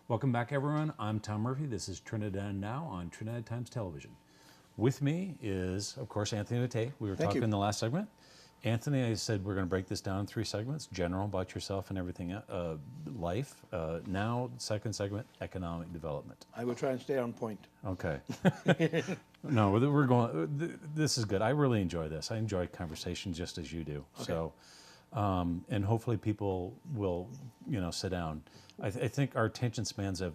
Welcome back, everyone. I'm Tom Murphy. This is Trinidad Now on Trinidad Times Television. With me is, of course, Anthony Mattie. We were talking in the last segment. Anthony, I said we're going to break this down in 3 segments: general about yourself and everything, life. Now, second segment, economic development. I will try and stay on point. Okay. No, we're going. This is good. I really enjoy this. I enjoy conversations just as you do. Okay. So, and hopefully people will, sit down. I think our attention spans have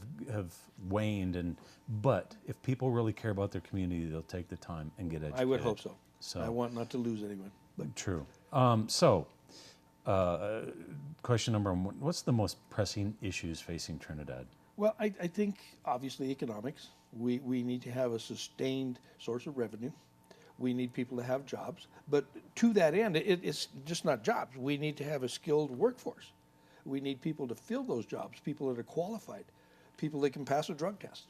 waned, but if people really care about their community, they'll take the time and get educated. I would hope so. I want not to lose anyone. But. True. Question number 1, what's the most pressing issues facing Trinidad? Well, I think obviously economics. We need to have a sustained source of revenue. We need people to have jobs. But to that end, it's just not jobs. We need to have a skilled workforce. We need people to fill those jobs, people that are qualified, people that can pass a drug test.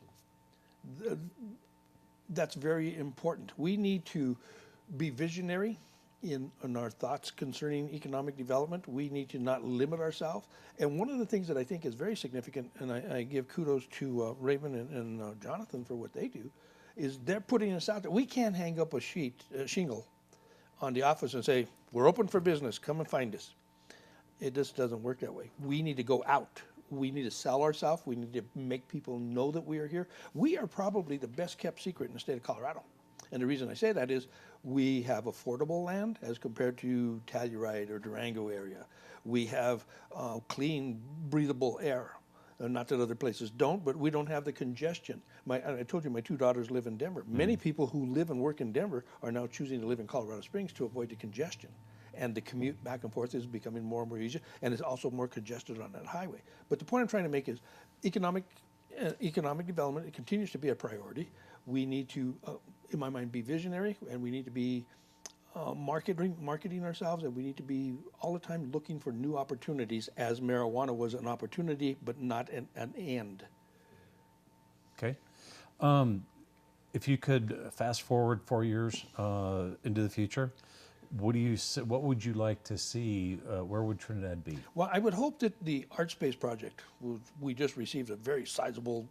That's very important. We need to be visionary in our thoughts concerning economic development. We need to not limit ourselves. And one of the things that I think is very significant, and I give kudos to Raymond and Jonathan for what they do, is they're putting us out there. We can't hang up a shingle on the office and say, we're open for business, come and find us. It just doesn't work that way. We need to go out. We need to sell ourselves. We need to make people know that we are here. We are probably the best kept secret in the state of Colorado. And the reason I say that is we have affordable land as compared to Telluride or Durango area. We have clean, breathable air. Not that other places don't, but we don't have the congestion. I told you my 2 daughters live in Denver. Many people who live and work in Denver are now choosing to live in Colorado Springs to avoid the congestion. And the commute back and forth is becoming more and more easier, and it's also more congested on that highway. But the point I'm trying to make is economic development, it continues to be a priority. We need to, in my mind, be visionary, and we need to be marketing ourselves, and we need to be all the time looking for new opportunities, as marijuana was an opportunity, but not an end. Okay. If you could fast forward 4 years into the future, what would you like to see? Where would Trinidad be? Well, I would hope that the Art Space project, we just received a very sizable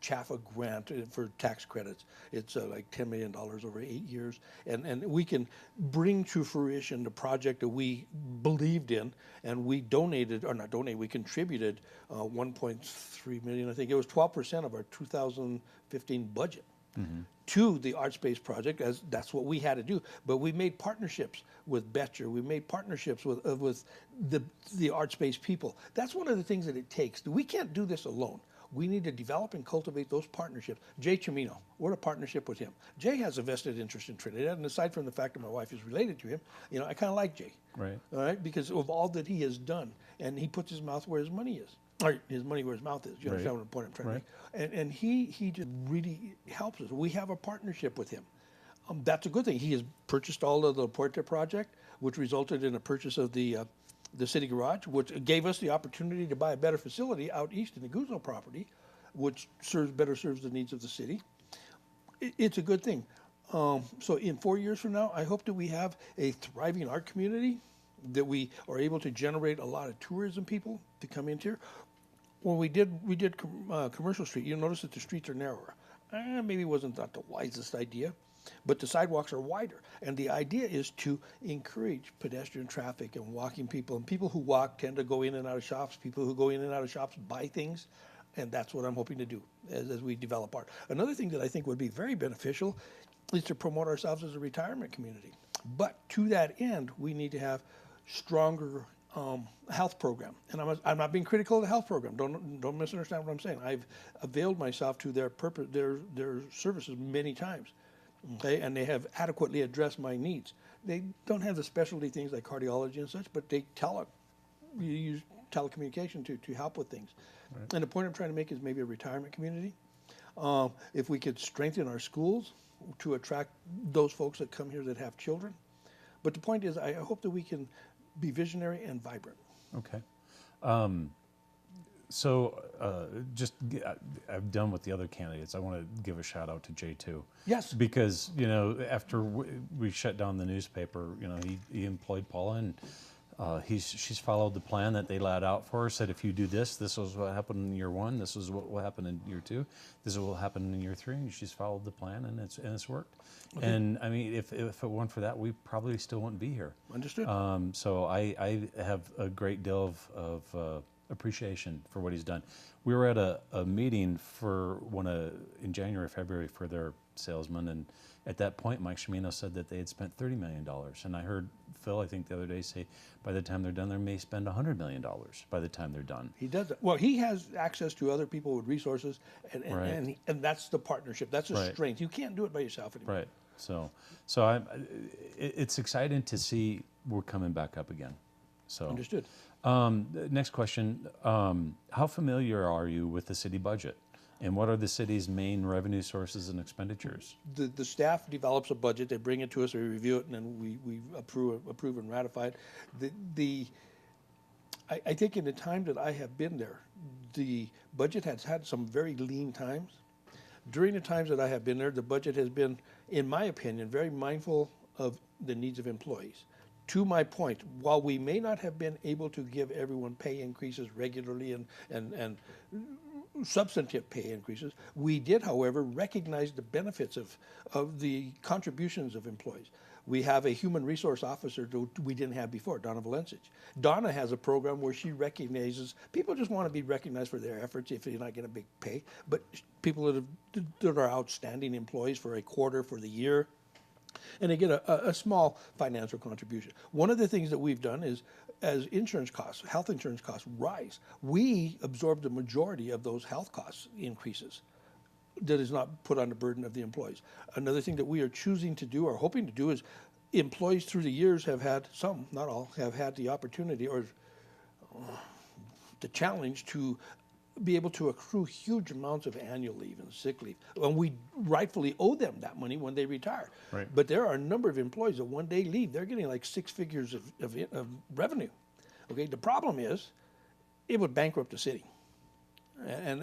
CHAFA grant for tax credits. It's like $10 million over 8 years. And we can bring to fruition the project that we believed in, and we we contributed 1.3 million. I think it was 12% of our 2015 budget. Mm-hmm. To the Art Space project, as that's what we had to do. But we made partnerships with Betcher. We made partnerships with the Art Space people. That's one of the things that it takes. We can't do this alone. We need to develop and cultivate those partnerships. Jay Chimino, we're a partnership with him. Jay has a vested interest in Trinidad, and aside from the fact that my wife is related to him, I kind of like Jay. Right. All right, because of all that he has done, and he puts his mouth where his money is. Or his money where his mouth is. You understand what the point I'm trying to make? And he just really helps us. We have a partnership with him. That's a good thing. He has purchased all of the Puerto project, which resulted in a purchase of the city garage, which gave us the opportunity to buy a better facility out east in the Guzzo property, which better serves the needs of the city. It's a good thing. So in 4 years from now, I hope that we have a thriving art community, that we are able to generate a lot of tourism people to come in here. When we did Commercial Street, you'll notice that the streets are narrower. Maybe it wasn't the wisest idea, but the sidewalks are wider. And the idea is to encourage pedestrian traffic and walking people. And people who walk tend to go in and out of shops. People who go in and out of shops buy things. And that's what I'm hoping to do as we develop art. Another thing that I think would be very beneficial is to promote ourselves as a retirement community. But to that end, we need to have stronger health program. And I'm not being critical of the health program. Don't misunderstand what I'm saying. I've availed myself to their services many times. Okay, and they have adequately addressed my needs. They don't have the specialty things like cardiology and such, but they use telecommunication to help with things. Right. And the point I'm trying to make is maybe a retirement community. If we could strengthen our schools to attract those folks that come here that have children. But the point is, I hope that we can be visionary and vibrant. Okay. I've done with the other candidates. I want to give a shout out to Jay too. Yes. Because, after we shut down the newspaper, he employed Paula, and She's followed the plan that they laid out for her. Said if you do this, this is what happened in year 1. This is what will happen in year 2. This is what will happen in year 3. And she's followed the plan, and it's worked. Okay. And I mean, if it weren't for that, we probably still wouldn't be here. Understood. So I have a great deal of appreciation for what he's done. We were at a meeting for in January, February for their salesmen, and at that point, Mike Shimino said that they had spent $30 million. And I heard Phil, I think the other day, say by the time they're done, they may spend $100 million by the time they're done. He does that. Well, he has access to other people with resources, and that's the partnership. That's a strength. You can't do it by yourself anymore. Right. So it's exciting to see we're coming back up again. So Understood. Next question. How familiar are you with the city budget? And what are the city's main revenue sources and expenditures? The staff develops a budget. They bring it to us. We review it, and then we approve and ratify it. I think in the time that I have been there, the budget has had some very lean times. During the times that I have been there, the budget has been, in my opinion, very mindful of the needs of employees. To my point, while we may not have been able to give everyone pay increases regularly and substantive pay increases, we did, however, recognize the benefits of the contributions of employees. We have a human resource officer that we didn't have before, Donna Valencic. Donna has a program where she recognizes, people just want to be recognized for their efforts if you're not getting a big pay, but people that are outstanding employees for a quarter, for the year, and they get a small financial contribution. One of the things that we've done is, as insurance costs, health insurance costs rise, we absorb the majority of those health costs increases. That is not put on the burden of the employees. Another thing that we are choosing to do or hoping to do is employees through the years have had, some, not all, have had the opportunity or the challenge to be able to accrue huge amounts of annual leave and sick leave. And we rightfully owe them that money when they retire. Right. But there are a number of employees that when they leave, they're getting like 6 figures of revenue. Okay, the problem is it would bankrupt the city.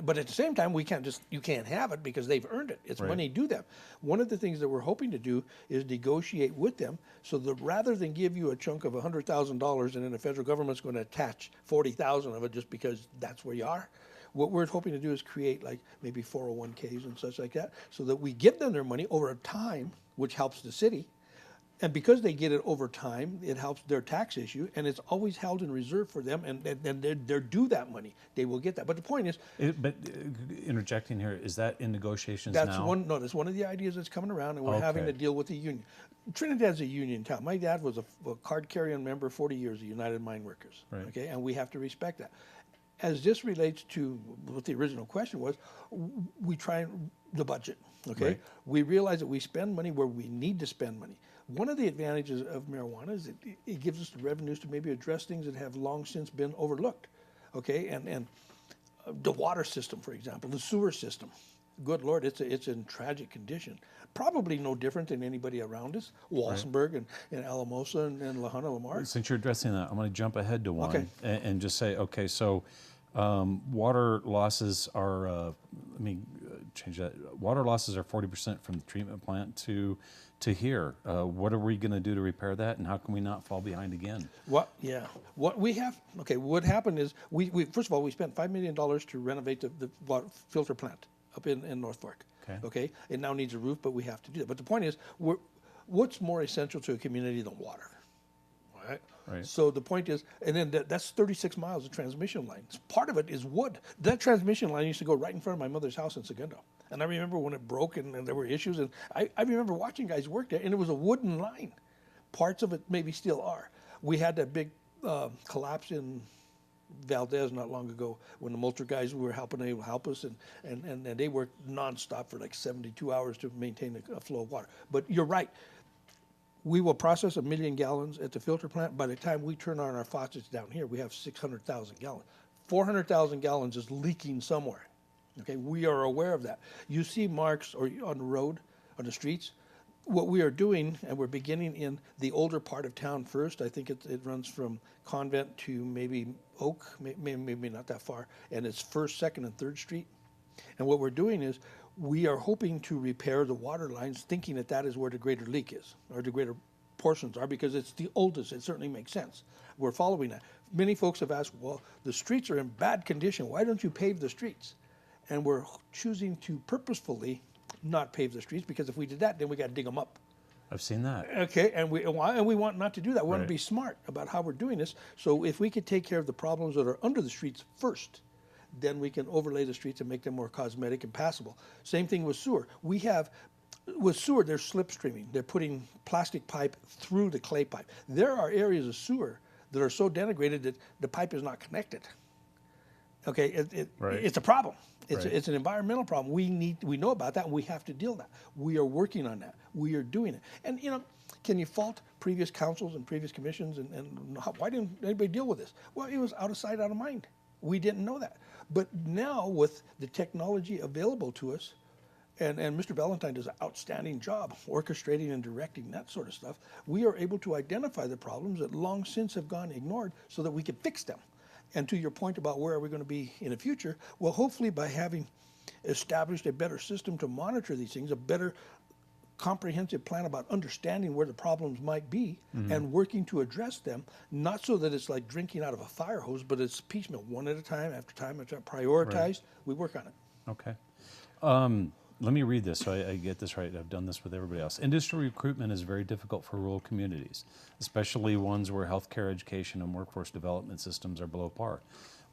But at the same time, you can't have it because they've earned it. It's money due them. One of the things that we're hoping to do is negotiate with them so that rather than give you a chunk of $100,000 and then the federal government's going to attach 40,000 of it just because that's where you are, what we're hoping to do is create like maybe 401ks and such like that so that we give them their money over time, which helps the city. And because they get it over time, it helps their tax issue, and it's always held in reserve for them, and they're due that money. They will get that. But the point is... interjecting here, is that in negotiations that's now? That's one of the ideas that's coming around, and we're having to deal with the union. Trinidad's a union town. My dad was a card-carrying member 40 years of United Mine Workers, okay, and we have to respect that. As this relates to what the original question was, we try the budget, okay? Right. We realize that we spend money where we need to spend money. One of the advantages of marijuana is it gives us the revenues to maybe address things that have long since been overlooked, okay? And the water system, for example, the sewer system. Good Lord, it's in tragic condition. Probably no different than anybody around us, Walsenburg and Alamosa and La Junta Lamar. Since you're addressing that, I'm going to jump ahead to one and just say, okay, so water losses are, change that. Water losses are 40% from the treatment plant to here. What are we going to do to repair that, and how can we not fall behind again? What happened is, we first of all, we spent $5 million to renovate the water filter plant up in North Fork. Okay, it now needs a roof, but we have to do that. But the point is, what's more essential to a community than water? Right. So the point is, and then that's 36 miles of transmission line. Part of it is wood. That transmission line used to go right in front of my mother's house in Segundo. And I remember when it broke and there were issues, and I remember watching guys work there, and it was a wooden line. Parts of it maybe still are. We had that big collapse in Valdez not long ago when the Moultrie guys were able to help us, and they worked nonstop for like 72 hours to maintain a flow of water. But you're right. We will process 1 million gallons at the filter plant. By the time we turn on our faucets down here, we have 600,000 gallons. 400,000 gallons is leaking somewhere. Okay, we are aware of that. You see marks on the road, on the streets. What we are doing, and we're beginning in the older part of town first. I think it runs from Convent to maybe Oak, maybe not that far, and it's 1st, 2nd, and 3rd Street. And what we're doing is we are hoping to repair the water lines, thinking that is where the greater leak is, or the greater portions are because it's the oldest. It certainly makes sense. We're following that. Many folks have asked, well, the streets are in bad condition. Why don't you pave the streets? And we're choosing to purposefully not pave the streets, because if we did that, then we got to dig them up. I've seen that. Okay, and we want not to do that. We want to Right. be smart about how we're doing this. So if we could take care of the problems that are under the streets first, then we can overlay the streets and make them more cosmetic and passable. Same thing with sewer. With sewer, they're slipstreaming. They're putting plastic pipe through the clay pipe. There are areas of sewer that are so denigrated that the pipe is not connected. Okay, Right. it's a problem. Right. It's an environmental problem. We know about that, and we have to deal with that. We are working on that. We are doing it. And can you fault previous councils and previous commissions and why didn't anybody deal with this? Well, it was out of sight, out of mind. We didn't know that. But now with the technology available to us, and Mr. Valentine does an outstanding job orchestrating and directing that sort of stuff, we are able to identify the problems that long since have gone ignored so that we can fix them. And to your point about where are we going to be in the future, well, hopefully by having established a better system to monitor these things, a better comprehensive plan about understanding where the problems might be and working to address them, not so that it's like drinking out of a fire hose, but it's piecemeal, one at a time, after time, prioritized. Right. We work on it. Okay. Let me read this so I get this right. I've done this with everybody else. Industry recruitment is very difficult for rural communities, especially ones where healthcare, education, and workforce development systems are below par.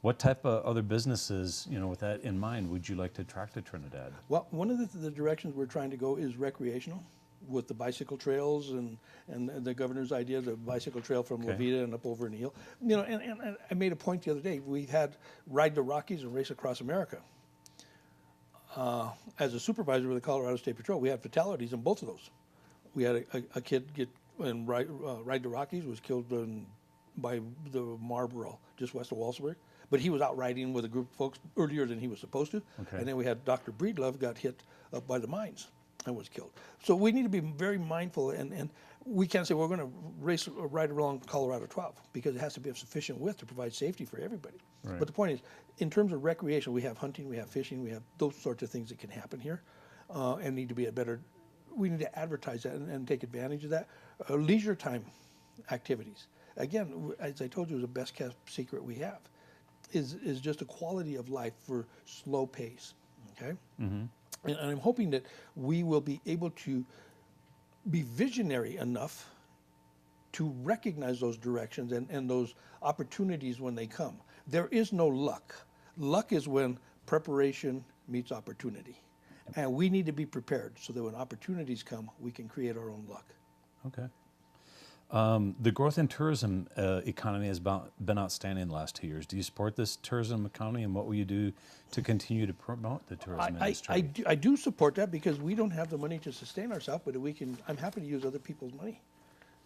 What type of other businesses, with that in mind, would you like to attract to Trinidad? Well, one of the directions we're trying to go is recreational, with the bicycle trails and the governor's idea of the bicycle trail from La Okay. Vida and up over in the hill. And I made a point the other day. We had Ride the Rockies and Race Across America. As a supervisor with the Colorado State Patrol, we had fatalities in both of those. We had a kid Ride the Rockies was killed by the Marlboro, just west of Walsenburg. But he was out riding with a group of folks earlier than he was supposed to. Okay. And then we had Dr. Breedlove got hit up by the mines and was killed. So we need to be very mindful, and we can't say we're going to ride along Colorado 12, because it has to be of sufficient width to provide safety for everybody. Right. But the point is, in terms of recreation, we have hunting, we have fishing, we have those sorts of things that can happen here, and need to be we need to advertise that and take advantage of that. Leisure time activities. Again, as I told you, is the best kept secret we have, is just a quality of life for slow pace, okay? Mm-hmm. And I'm hoping that we will be able to be visionary enough to recognize those directions and those opportunities when they come. There is no luck. Luck is when preparation meets opportunity. And we need to be prepared so that when opportunities come, we can create our own luck. Okay. The growth in tourism economy has been outstanding the last 2 years. Do you support this tourism economy, and what will you do to continue to promote the tourism industry? I do support that, because we don't have the money to sustain ourselves, but I'm happy to use other people's money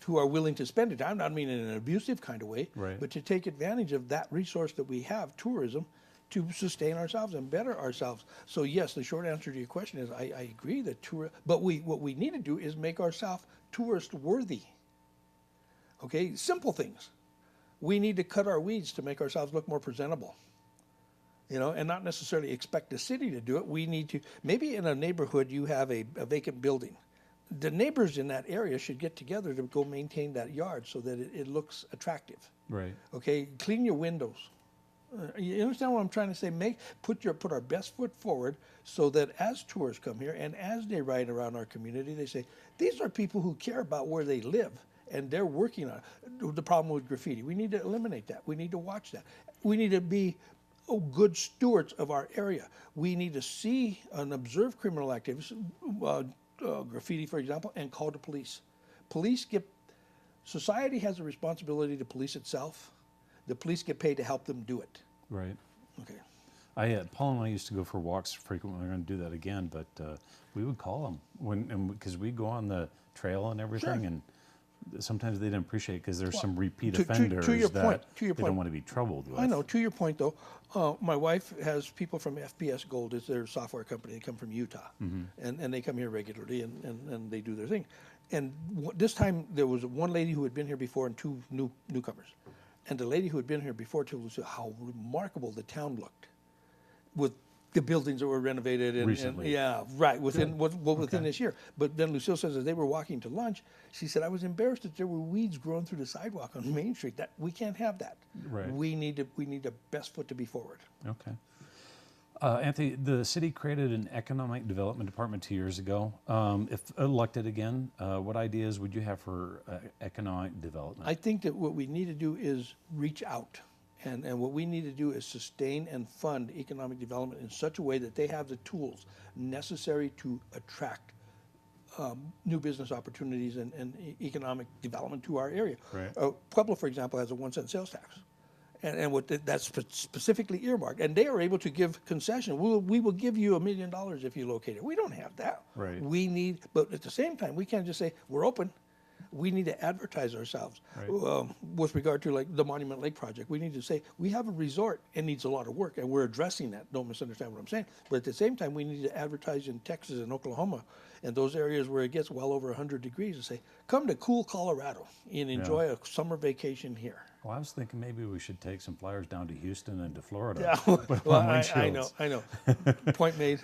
who are willing to spend it. I don't mean in an abusive kind of way, Right. but to take advantage of that resource that we have, tourism, to sustain ourselves and better ourselves. So yes, the short answer to your question is I agree that but what we need to do is make ourselves tourist worthy. Okay, simple things. We need to cut our weeds to make ourselves look more presentable. And not necessarily expect the city to do it. We need to, maybe in a neighborhood you have a vacant building. The neighbors in that area should get together to go maintain that yard so that it looks attractive. Right. Okay, clean your windows. You understand what I'm trying to say? Put our best foot forward so that as tourists come here and as they ride around our community, they say, these are people who care about where they live, and they're working on it. The problem with graffiti, we need to eliminate that. We need to watch that. We need to be good stewards of our area. We need to see and observe criminal activities, graffiti, for example, and call the police. Society has a responsibility to police itself. The police get paid to help them do it. Right. Okay. Paul and I used to go for walks frequently. We're going to do that again, but we would call them because we go on the trail and everything, Sure. and sometimes they didn't appreciate because there's some repeat to offenders your that point, they don't want to be troubled with. I know. To your point, though, my wife has people from FPS Gold. It's their software company. They come from Utah, and they come here regularly, and they do their thing. And this time there was one lady who had been here before and two newcomers. And the lady who had been here before told us how remarkable the town looked, with the buildings that were renovated and Recently. yeah, right, within within this year. But then Lucille says as they were walking to lunch, she said, I was embarrassed that there were weeds growing through the sidewalk on Main Street. That we can't have that. Right. We need the best foot to be forward. Okay. Anthony, the city created an economic development department 2 years ago. If elected again, what ideas would you have for economic development? I think that what we need to do is reach out. And what we need to do is sustain and fund economic development in such a way that they have the tools necessary to attract new business opportunities and economic development to our area. Right. Pueblo, for example, has a 1 cent sales tax. And that's specifically earmarked. And they are able to give concession. We will give you $1 million if you locate it. We don't have that. Right. We need, but at the same time, we can't just say, we're open. We need to advertise ourselves. Right. With regard to like the Monument Lake project, we need to say, we have a resort. It needs a lot of work, and we're addressing that. Don't misunderstand what I'm saying. But at the same time, we need to advertise in Texas and Oklahoma and those areas where it gets well over 100 degrees and say, come to cool Colorado and enjoy a summer vacation here. Well, I was thinking maybe we should take some flyers down to Houston and to Florida. Yeah, Put well, on I windshields. know. Point made.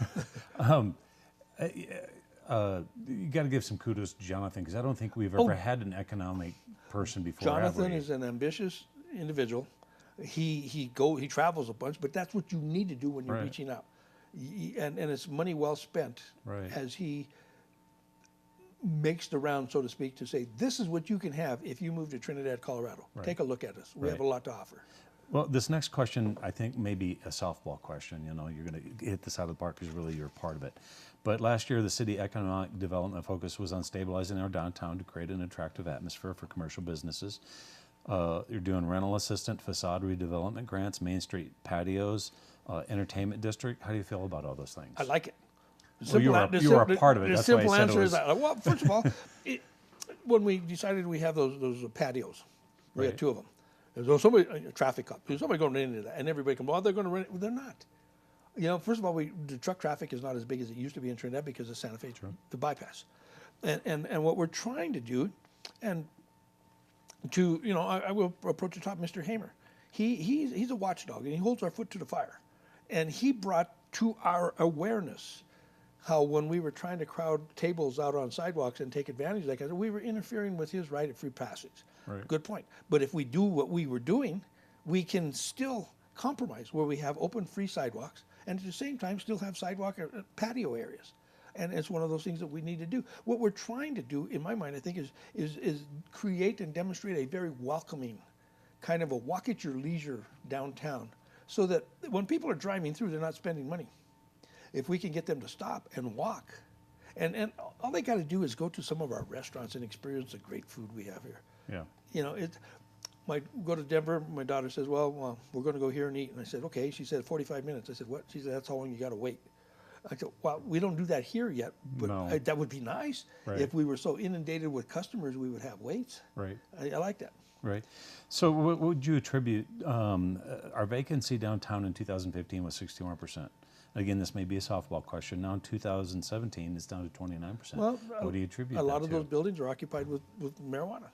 You got to give some kudos to Jonathan, because I don't think we've ever had an economic person before. Jonathan is an ambitious individual. He travels a bunch, but that's what you need to do when you're Right. reaching out. And it's money well spent Right. as he makes the round, so to speak, to say, this is what you can have if you move to Trinidad, Colorado. Right. Take a look at us. We have a Right. lot to offer. Well, this next question, I think, may be a softball question. You know, you're going to hit this out of the park because really you're part of it. But last year, the city economic development focus was on stabilizing our downtown to create an attractive atmosphere for commercial businesses. You're doing rental assistant, facade redevelopment grants, Main Street patios, entertainment district. How do you feel about all those things? I like it. Well, you were a part of it. The That's why I simple said it answer was- is that. Well, first of all, when we decided we have those patios, we had Right. 2 of them. There's somebody, a traffic cop, there's somebody going into that, and everybody can, well, they're going to rent it. Well, they're not. You know, first of all, the truck traffic is not as big as it used to be in Trinidad because of Santa Fe, the bypass. And what we're trying to do, and to, you know, I will approach the top, Mr. Hamer. He's a watchdog, and he holds our foot to the fire. And he brought to our awareness how when we were trying to crowd tables out on sidewalks and take advantage of that, we were interfering with his right of free passage. Right. Good point. But if we do what we were doing, we can still compromise where we have open, free sidewalks, and at the same time still have sidewalk patio areas. And it's one of those things that we need to do. What we're trying to do, in my mind, I think, is create and demonstrate a very welcoming kind of a walk at your leisure downtown, so that when people are driving through, they're not spending money. If we can get them to stop and walk, and all they got to do is go to some of our restaurants and experience the great food we have here. Yeah. You know, go to Denver. My daughter says, well, we're going to go here and eat. And I said, okay. She said, 45 minutes. I said, what? She said, that's how long you got to wait. I said, well, we don't do that here yet, but No. that would be nice. Right. If we were so inundated with customers, we would have waits. Right. I like that. Right. So what would you attribute, our vacancy downtown in 2015 was 61%. Again, this may be a softball question. Now in 2017, it's down to 29%. Well, what do you attribute a lot that of to? those buildings are occupied with marijuana.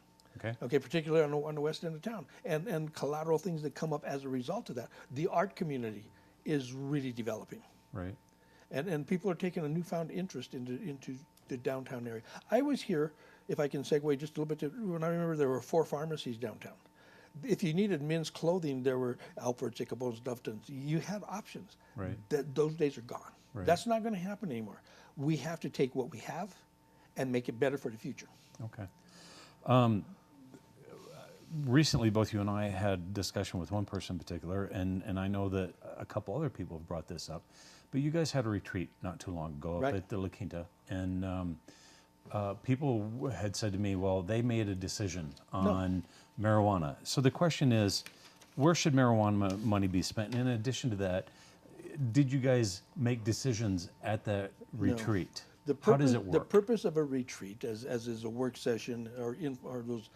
Okay, particularly on the west end of town, and collateral things that come up as a result of that. The art community is really developing. Right. And people are taking a newfound interest into the downtown area. I was here, if I can segue just a little bit, when I remember there were 4 pharmacies downtown. If you needed men's clothing, there were Alfred's, Ichabod's, Duftons. You had options. Right. Those days are gone. Right. That's not going to happen anymore. We have to take what we have and make it better for the future. Okay. Recently, both you and I had discussion with one person in particular, and I know that a couple other people have brought this up, but you guys had a retreat not too long ago Right. up at the La Quinta, and people had said to me, well, they made a decision on marijuana. So the question is, where should marijuana money be spent? And in addition to that, did you guys make decisions at that retreat? How does it work? The purpose of a retreat, as is a work session or those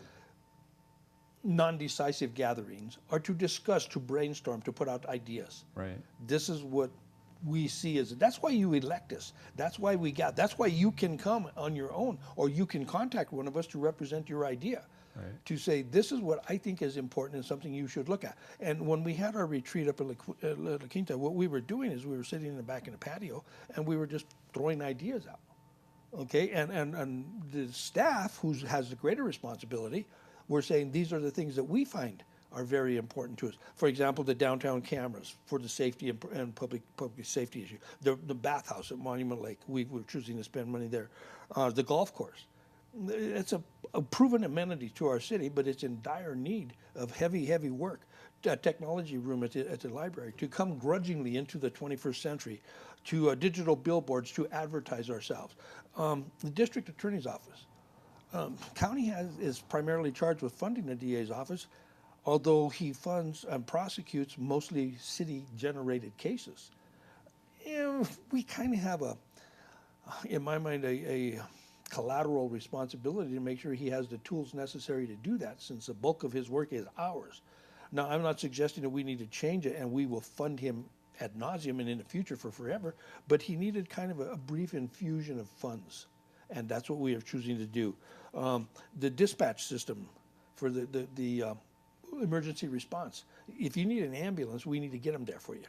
non-decisive gatherings, are to discuss, to brainstorm, to put out ideas. Right. This is what we see as, that's why you elect us. That's why you can come on your own, or you can contact one of us to represent your idea. to say, this is what I think is important and something you should look at. And when we had our retreat up in La Quinta, what we were doing is we were sitting in the back in the patio and we were just throwing ideas out. Okay, and the staff, who has the greater responsibility, were saying these are the things that we find are very important to us. For example, the downtown cameras for the safety and public safety issue. The bathhouse at Monument Lake, we were choosing to spend money there. The golf course. It's a proven amenity to our city, but it's in dire need of heavy work. A technology room at the library, to come grudgingly into the 21st century, to digital billboards to advertise ourselves. The district attorney's office. County is primarily charged with funding the DA's office, although he funds and prosecutes mostly city-generated cases. We kind of have in my mind, a collateral responsibility to make sure he has the tools necessary to do that, since the bulk of his work is ours. Now, I'm not suggesting that we need to change it and we will fund him ad nauseum and in the future for forever, but he needed kind of a brief infusion of funds, and that's what we are choosing to do. The dispatch system for the emergency response. If you need an ambulance, we need to get them there for you.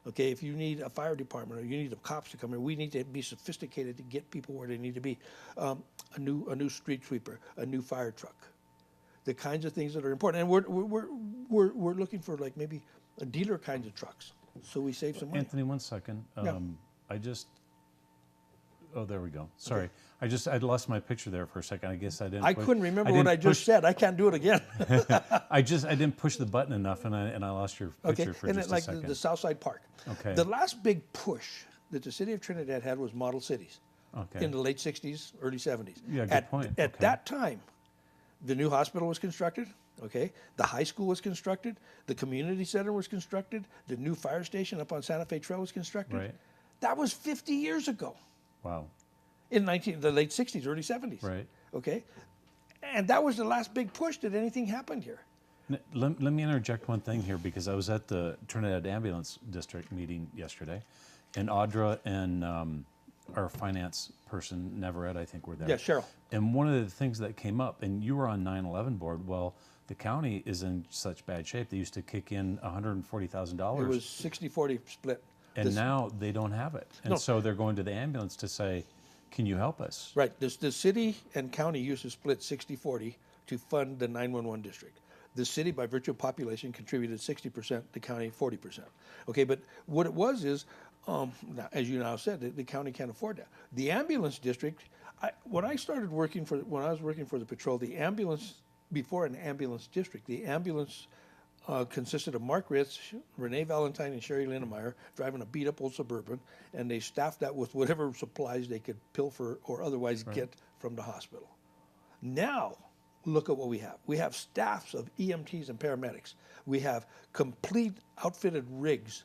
Okay, if you need a fire department or you need the cops to come in, we need to be sophisticated to get people where they need to be. A new street sweeper, a new fire truck, the kinds of things that are important. And we're looking for like maybe a dealer kinds of trucks, so we save some money. Anthony, 1 second. Yeah. Oh, there we go. Sorry. Okay. I lost my picture there for a second. I guess I didn't. I couldn't remember what I just said. I can't do it again. I didn't push the button enough, and I lost your picture for just a second. The Southside Park. Okay. The last big push that the city of Trinidad had was model cities. Okay. In the late 60s, early 70s. Yeah, good point. At that time, the new hospital was constructed. Okay, the high school was constructed. The community center was constructed. The new fire station up on Santa Fe Trail was constructed. Right. That was 50 years ago. Wow. In the late 60s, early 70s. Right. Okay, and that was the last big push that anything happened here. Let me interject one thing here, because I was at the Trinidad Ambulance District meeting yesterday, and Audra and our finance person, Neverett, I think, were there. Yeah, Cheryl. And one of the things that came up, and you were on 9/11 board, well, the county is in such bad shape. They used to kick in $140,000. It was 60-40 split. And now they don't have it. And so they're going to the ambulance to say, can you help us? Right. The city and county used to split 60-40 to fund the 911 district. The city, by virtue of population, contributed 60%, the county 40%. Okay, but what it was is, now, as you now said, the county can't afford that. The ambulance district, when I was working for the patrol, the ambulance, before an ambulance district, the ambulance consisted of Mark Ritz, Renee Valentine, and Sherry Lindemeyer driving a beat-up old Suburban, and they staffed that with whatever supplies they could pilfer or otherwise get from the hospital. Now, look at what we have. We have staffs of EMTs and paramedics. We have complete outfitted rigs.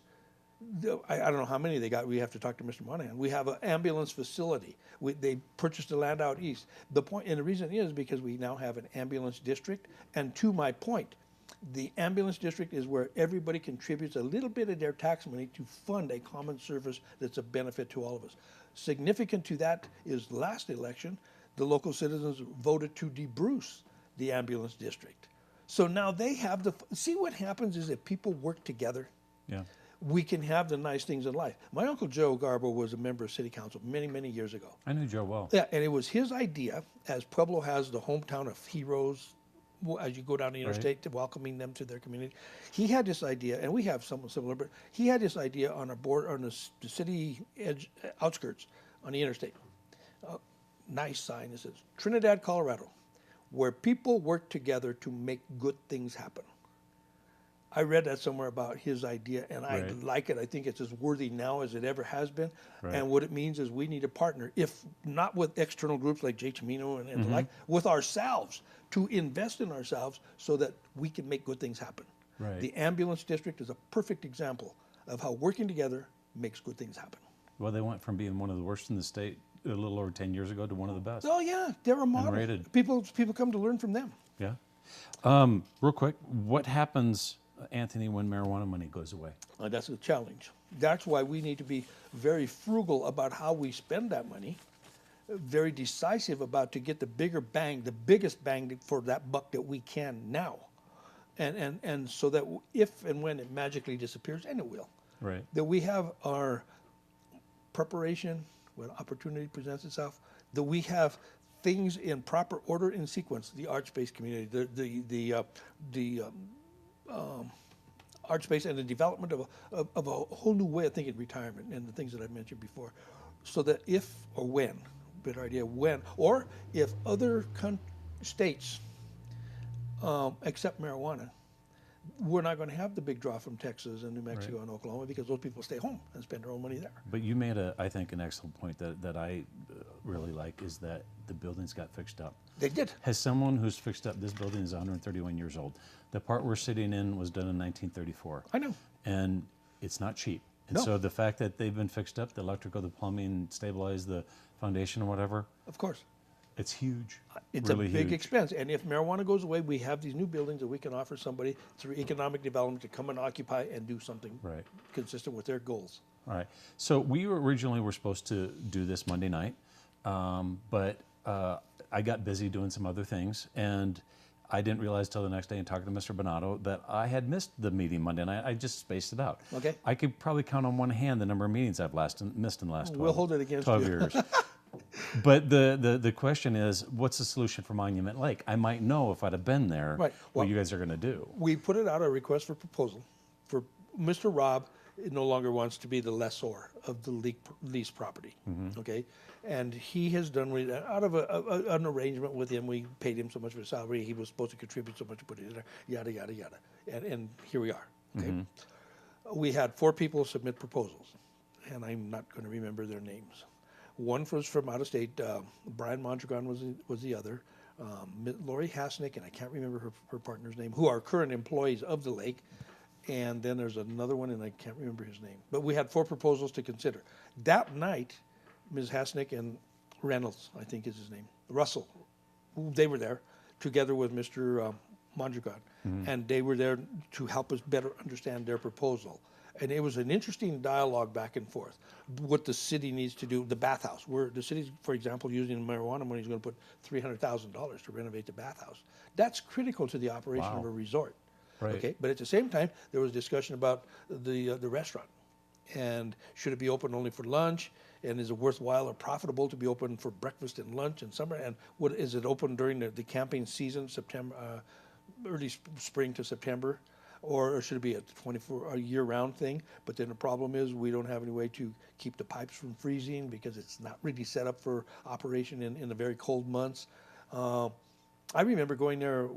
I don't know how many they got. We have to talk to Mr. Monahan. We have an ambulance facility. They purchased the land out east. The point, and the reason is because we now have an ambulance district. And to my point, the ambulance district is where everybody contributes a little bit of their tax money to fund a common service that's a benefit to all of us. Significant to that is last election, the local citizens voted to debruce the ambulance district. So now they have see what happens is if people work together, we can have the nice things in life. My Uncle Joe Garbo was a member of city council many, many years ago. I knew Joe well. Yeah, and it was his idea, as Pueblo has the hometown of heroes, as you go down the interstate, to welcoming them to their community. He had this idea, and we have something similar, but he had this idea on the city edge, outskirts on the interstate. Nice sign that says, Trinidad, Colorado, where people work together to make good things happen. I read that somewhere about his idea, and I like it. I think it's as worthy now as it ever has been. And what it means is we need a partner, if not with external groups like J. Chimino and the like, with ourselves, to invest in ourselves so that we can make good things happen. The ambulance district is a perfect example of how working together makes good things happen. Well, they went from being one of the worst in the state a little over 10 years ago to one of the best. Oh, yeah. They're a model. People come to learn from them. Yeah. Real quick, what happens, Anthony, when marijuana money goes away? That's a challenge. That's why we need to be very frugal about how we spend that money. very decisive about to get the biggest bang for that buck that we can now. And so that if and when it magically disappears, and it will, Right. that we have our preparation when opportunity presents itself, that we have things in proper order and sequence, the art space community, the art space and the development of a whole new way of thinking retirement and the things that I mentioned before, so that if or when, better idea when, or if other states accept marijuana, we're not going to have the big draw from Texas and New Mexico and Oklahoma because those people stay home and spend their own money there. But you made, I think, an excellent point that I really like, is that the buildings got fixed up. They did. As someone who's fixed up, this building is 131 years old. The part we're sitting in was done in 1934. I know. And it's not cheap. And No. so the fact that they've been fixed up, the electrical, the plumbing, stabilized, the foundation or whatever, Of course. it's huge. It's really a big huge. expense. And if marijuana goes away, we have these new buildings that we can offer somebody through economic development to come and occupy and do something Right. consistent with their goals. All right. So we originally were supposed to do this Monday night, but I got busy doing some other things, and I didn't realize till the next day in talking to Mr. Bonato that I had missed the meeting Monday night. I just spaced it out. Okay. I could probably count on one hand the number of meetings I've missed in the last 12, We'll hold it against 12 you. years. But the question is, what's the solution for Monument Lake? I might know if I'd have been there Right. what Well, you guys are going to do. We put it out a request for proposal for Mr. Rob no longer wants to be the lessor of the lease property. Okay, and he has done out of an arrangement with him. We paid him so much of his salary. He was supposed to contribute so much to put it in there. Yada yada yada. And here we are. Okay, we had 4 people submit proposals, and I'm not going to remember their names. One was from out of state. Brian Mondragon was the other. Lori Hasnick, and I can't remember her partner's name, who are current employees of the lake. And then there's another one, and I can't remember his name. But we had 4 proposals to consider. That night, Ms. Hasnick and Reynolds, I think is his name, Russell, they were there together with Mr. Mondragon. And they were there to help us better understand their proposal. And it was an interesting dialogue back and forth. What the city needs to do, the bathhouse, where the city's, for example, using marijuana money is going to put $300,000 to renovate the bathhouse. That's critical to the operation of a resort. Right. Okay, but at the same time, there was discussion about the restaurant, and should it be open only for lunch, and is it worthwhile or profitable to be open for breakfast and lunch and summer, and what is it open during the camping season, September, early spring to September, or should it be a year-round thing? But then the problem is we don't have any way to keep the pipes from freezing because it's not really set up for operation in the very cold months. I remember going there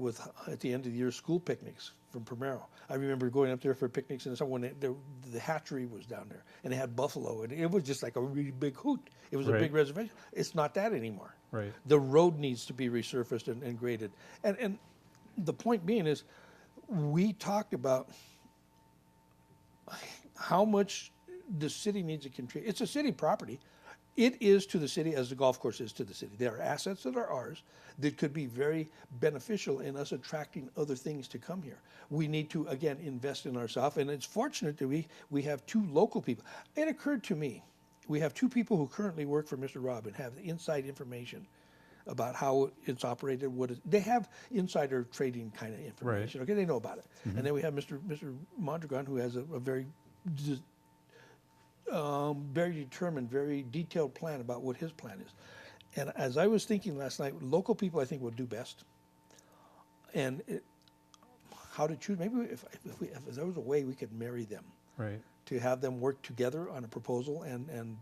at the end of the year school picnics from Primero. I remember going up there for picnics in the summer when the hatchery was down there and they had buffalo, and it was just like a really big hoot. It was a big reservation. It's not that anymore. Right. The road needs to be resurfaced and graded. And the point being is, we talked about how much the city needs to contribute. It's a city property. It is to the city as the golf course is to the city. There are assets that are ours that could be very beneficial in us attracting other things to come here. We need to, again, invest in ourselves. And it's fortunate that we have 2 local people. It occurred to me, we have 2 people who currently work for Mr. Rob and have the inside information about how it's operated. They have insider trading kind of information. Okay, they know about it. And then we have Mr. Mondragon, who has a very determined, very detailed plan about what his plan is. And as I was thinking last night, local people I think will do best. And how to choose? Maybe if there was a way we could marry them, Right. to have them work together on a proposal, and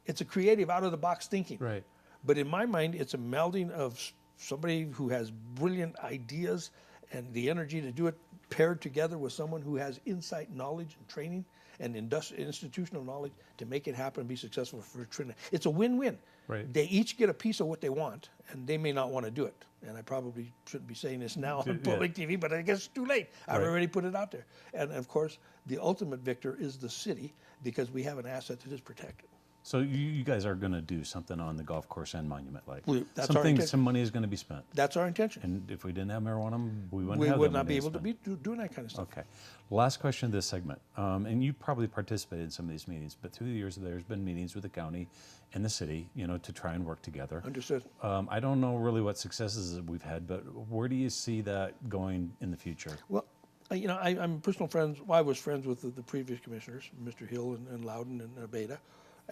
it's a creative, out of the box thinking. Right. But in my mind, it's a melding of somebody who has brilliant ideas and the energy to do it, paired together with someone who has insight, knowledge, and training, and institutional knowledge to make it happen and be successful for Trinidad. It's a win-win. Right. They each get a piece of what they want, and they may not want to do it. And I probably shouldn't be saying this now on public TV, but I guess it's too late. I've already put it out there. And of course, the ultimate victor is the city, because we have an asset that is protected. So you guys are going to do something on the golf course and Monument Lake. That's our intention. Some money is going to be spent. That's our intention. And if we didn't have marijuana, we wouldn't We have would that not be money able to spend. be doing that kind of stuff. Okay. Last question of this segment. And you probably participated in some of these meetings, but through the years, there's been meetings with the county and the city, to try and work together. Understood. I don't know really what successes that we've had, but where do you see that going in the future? Well, I'm personal friends. Well, I was friends with the previous commissioners, Mr. Hill and Loudon and Abeda,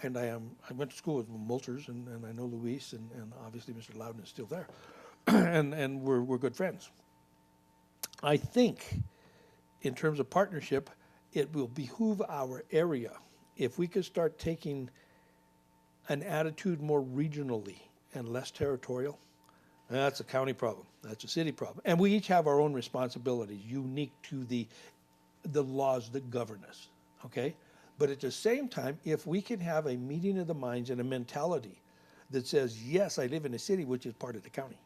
and I went to school with Multers, and I know Luis, and obviously Mr. Loudon is still there, and we're good friends. I think, in terms of partnership, it will behoove our area if we could start taking an attitude more regionally and less territorial. That's a county problem. That's a city problem. And we each have our own responsibilities unique to the laws that govern us, okay? But at the same time, if we can have a meeting of the minds and a mentality that says, yes, I live in a city which is part of the county,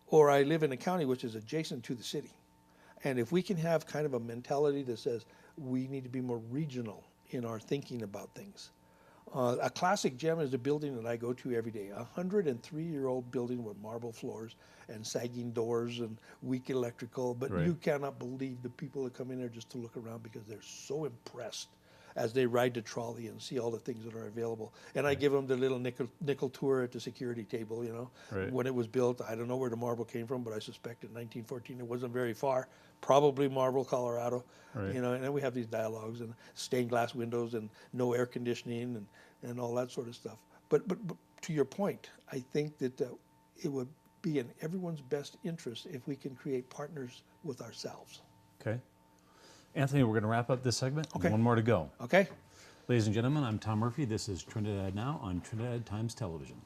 or I live in a county which is adjacent to the city. And if we can have kind of a mentality that says we need to be more regional in our thinking about things. A classic gem is the building that I go to every day, a 103-year-old building with marble floors and sagging doors and weak electrical, but Right. you cannot believe the people that come in there just to look around because they're so impressed as they ride the trolley and see all the things that are available. And I give them the little nickel tour at the security table, Right. When it was built. I don't know where the marble came from, but I suspect in 1914 it wasn't very far, probably Marble, Colorado. Right. And then we have these dialogues and stained glass windows and no air conditioning and all that sort of stuff. But to your point, I think that it would be in everyone's best interest if we can create partners with ourselves. Okay. Anthony, we're going to wrap up this segment. Okay. One more to go. Okay? Ladies and gentlemen, I'm Tom Murphy. This is Trinidad Now on Trinidad Times Television.